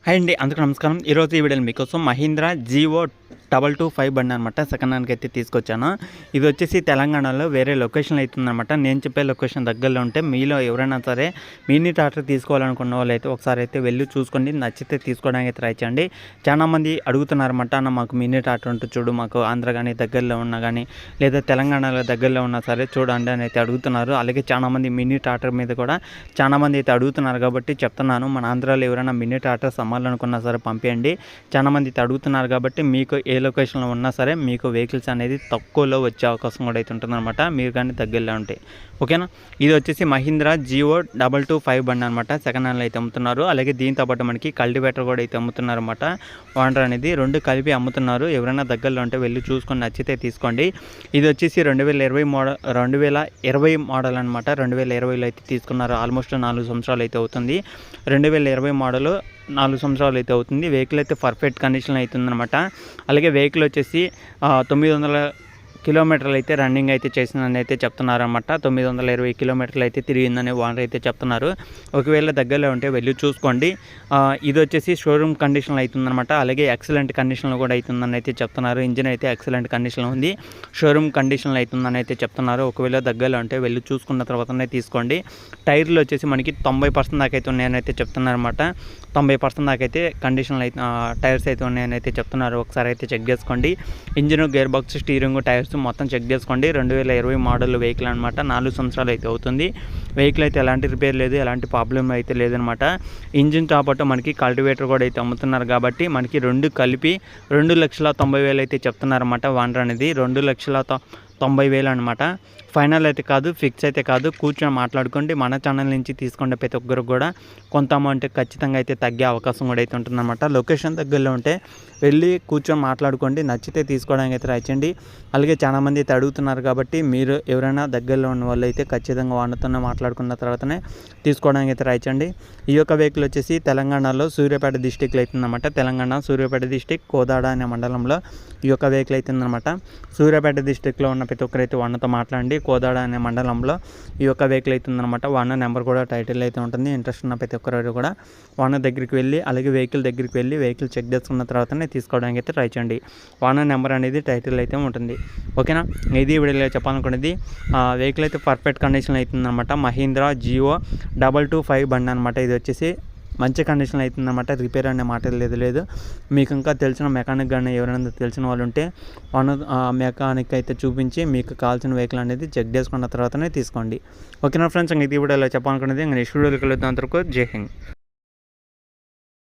Hi అండి, అందరికీ నమస్కారం. ఈరోజు ఈ వీడియోలో మీకోసం మహీంద్రా జీవో 225 బండి అనమాట సెకండ్ హ్యాండ్కి అయితే తీసుకొచ్చాను. ఇది వచ్చేసి తెలంగాణలో వేరే లొకేషన్లో అవుతుందన్నమాట. నేను చెప్పే లొకేషన్ దగ్గరలో ఉంటే మీలో ఎవరైనా సరే మినీ ట్రాక్టర్ తీసుకోవాలనుకున్న వాళ్ళు అయితే ఒకసారి అయితే వెళ్ళి చూసుకోండి. నచ్చితే తీసుకోవడానికి ట్రై చేయండి. చాలామంది అడుగుతున్నారన్నమాట, అన్న మాకు మినీ ట్రాక్టర్ ఉంటుంది చూడు, మాకు ఆంధ్ర కానీ దగ్గరలో ఉన్నా కానీ లేదా తెలంగాణలో దగ్గరలో ఉన్నా సరే చూడండి అని అయితే అడుగుతున్నారు. అలాగే చాలామంది మినీ ట్రాక్టర్ మీద కూడా చాలామంది అయితే అడుగుతున్నారు కాబట్టి చెప్తున్నాను. మన ఆంధ్రాలో ఎవరైనా మినీ ట్రాక్టర్ అమ్మాలనుకున్నా సరే పంపించండి. చాలామంది అయితే అడుగుతున్నారు కాబట్టి మీకు ఏ లొకేషన్లో ఉన్నా సరే మీకు వెహికల్స్ అనేది తక్కువలో వచ్చే అవకాశం కూడా అయితే ఉంటుందన్నమాట, మీరు కానీ దగ్గరలో ఉంటాయి. ఓకేనా. ఇది వచ్చేసి మహీంద్రా జీవో 225 బండి అనమాట. సెకండ్ హ్యాండ్లో అయితే అమ్ముతున్నారు. అలాగే దీంతో పాటు మనకి కల్టివేటర్ కూడా అయితే అమ్ముతున్నారు అనమాట. వాండర్ అనేది రెండు కలిపి అమ్ముతున్నారు. ఎవరైనా దగ్గరలో ఉంటే వెళ్ళి చూసుకొని నచ్చితే తీసుకోండి. ఇది వచ్చేసి 2020 మోడల్ అనమాట. 2020లో అయితే తీసుకున్నారు. ఆల్మోస్ట్ 4 సంవత్సరాలు అయితే అవుతుంది. 2020 మోడల్ 4 సంవత్సరాలు అయితే అవుతుంది. వెహికల్ అయితే పర్ఫెక్ట్ కండిషన్లో అవుతుందన్నమాట. అలాగే వెహికల్ వచ్చేసి 900 కిలోమీటర్లు అయితే రన్నింగ్ అయితే చేసిందని అయితే చెప్తున్నారన్నమాట. 920 కిలోమీటర్లు అయితే తిరిగిందని ఓనర్ అయితే చెప్తున్నారు. ఒకవేళ దగ్గరలో ఉంటే వెళ్ళి చూసుకోండి. ఇది వచ్చేసి షోరూమ్ కండిషన్లో అవుతుందన్నమాట. అలాగే ఎక్సలెంట్ కండిషన్లో కూడా అవుతుందని అయితే చెప్తున్నారు. ఇంజిన్ అయితే ఎక్సలెంట్ కండిషన్లో ఉంది. షోరూమ్ కండిషన్లో అవుతుందని అయితే చెప్తున్నారు. ఒకవేళ దగ్గరలో ఉంటే వెళ్ళి చూసుకున్న తర్వాతనే తీసుకోండి. టైర్లు వచ్చేసి మనకి 90% దాకా అయితే ఉన్నాయని అయితే చెప్తున్నారన్నమాట. 90% దాకా అయితే కండిషన్లో అయితే టైర్స్ అయితే ఉన్నాయని అయితే చెప్తున్నారు. ఒకసారి అయితే చెక్ చేసుకోండి. Engine, gear box, steering, tyres మొత్తం చెక్ చేసుకోండి. 2020 మోడల్ వెహికల్ అనమాట. 4 సంవత్సరాలు అయితే అవుతుంది. వెహికల్ అయితే ఎలాంటి రిపేర్ లేదు, ఎలాంటి ప్రాబ్లం అయితే లేదనమాట. ఇంజిన్ తో పాటు మనకి కల్టివేటర్ కూడా అయితే అమ్ముతున్నారు కాబట్టి మనకి రెండు కలిపి 2,90,000 అయితే చెప్తున్నారన్నమాట. వాండర్ అనేది 2,90,000 అనమాట. ఫైనల్ అయితే కాదు, ఫిక్స్ అయితే కాదు. కూర్చొని మాట్లాడుకోండి. మన ఛానల్ నుంచి తీసుకుంటే ప్రతి ఒక్కరు కూడా కొంత అమౌంట్ ఖచ్చితంగా అయితే తగ్గే అవకాశం కూడా అయితే ఉంటుందన్నమాట. లొకేషన్ దగ్గరలో ఉంటే వెళ్ళి కూర్చొని మాట్లాడుకోండి. నచ్చితే తీసుకోవడానికి అయితే ట్రై చేయండి. అలాగే చాలామంది అయితే అడుగుతున్నారు కాబట్టి మీరు ఎవరైనా దగ్గరలో ఉన్న వాళ్ళు అయితే ఖచ్చితంగా వాళ్ళతోనే మాట్లాడుకున్న తర్వాతనే తీసుకోవడానికి అయితే ట్రై చేయండి. ఈ యొక్క వెహికల్ వచ్చేసి తెలంగాణలో సూర్యాపేట డిస్టిక్లో అవుతుందన్నమాట. తెలంగాణ సూర్యాపేట డిస్టిక్ కోదాడ అనే మండలంలో ఈ యొక్క వెహికల్ అవుతుందన్నమాట. సూర్యాపేట డిస్టిక్లో ఉన్న ప్రతి ఒక్కరైతే వాళ్ళతో మాట్లాడండి. కోదాడ అనే మండలంలో ఈ యొక్క వెహికల్ అవుతుందన్నమాట. వాహన నెంబర్ కూడా టైటిల్ అయితే ఉంటుంది. ఇంట్రెస్ట్ ఉన్న ప్రతి ఒక్కరు కూడా వాహన దగ్గరికి వెళ్ళి అలాగే వెహికల్ దగ్గరికి వెళ్ళి వెహికల్ చెక్ చేసుకున్న తర్వాతనే తీసుకోవడానికి అయితే ట్రై చేయండి. వాహన నెంబర్ అనేది టైటిల్ అయితే ఉంటుంది. ఓకేనా. ఇది వీడియోలో చెప్పాలనుకునేది. వెహికల్ అయితే పర్ఫెక్ట్ కండిషన్ అవుతుందన్నమాట. మహీంద్రా జీవో 225 బండి అనమాట. ఇది వచ్చేసి మంచి కండిషన్ అవుతుందన్నమాట. రిపేర్ అనే మాట లేదు. మీకు ఇంకా తెలిసిన మెకానిక్ కానీ ఎవరైనా తెలిసిన వాళ్ళు ఉంటే మెకానిక్ అయితే చూపించి మీకు కావాల్సిన వెహికల్ అనేది చెక్ చేసుకున్న తర్వాతనే తీసుకోండి. ఓకేనా ఫ్రెండ్స్, ఇది వీడియోలో చెప్పాలనుకునేది. నెక్స్ట్ వీడియోకి వెళ్తాం. అంతవరకు జై హింద్.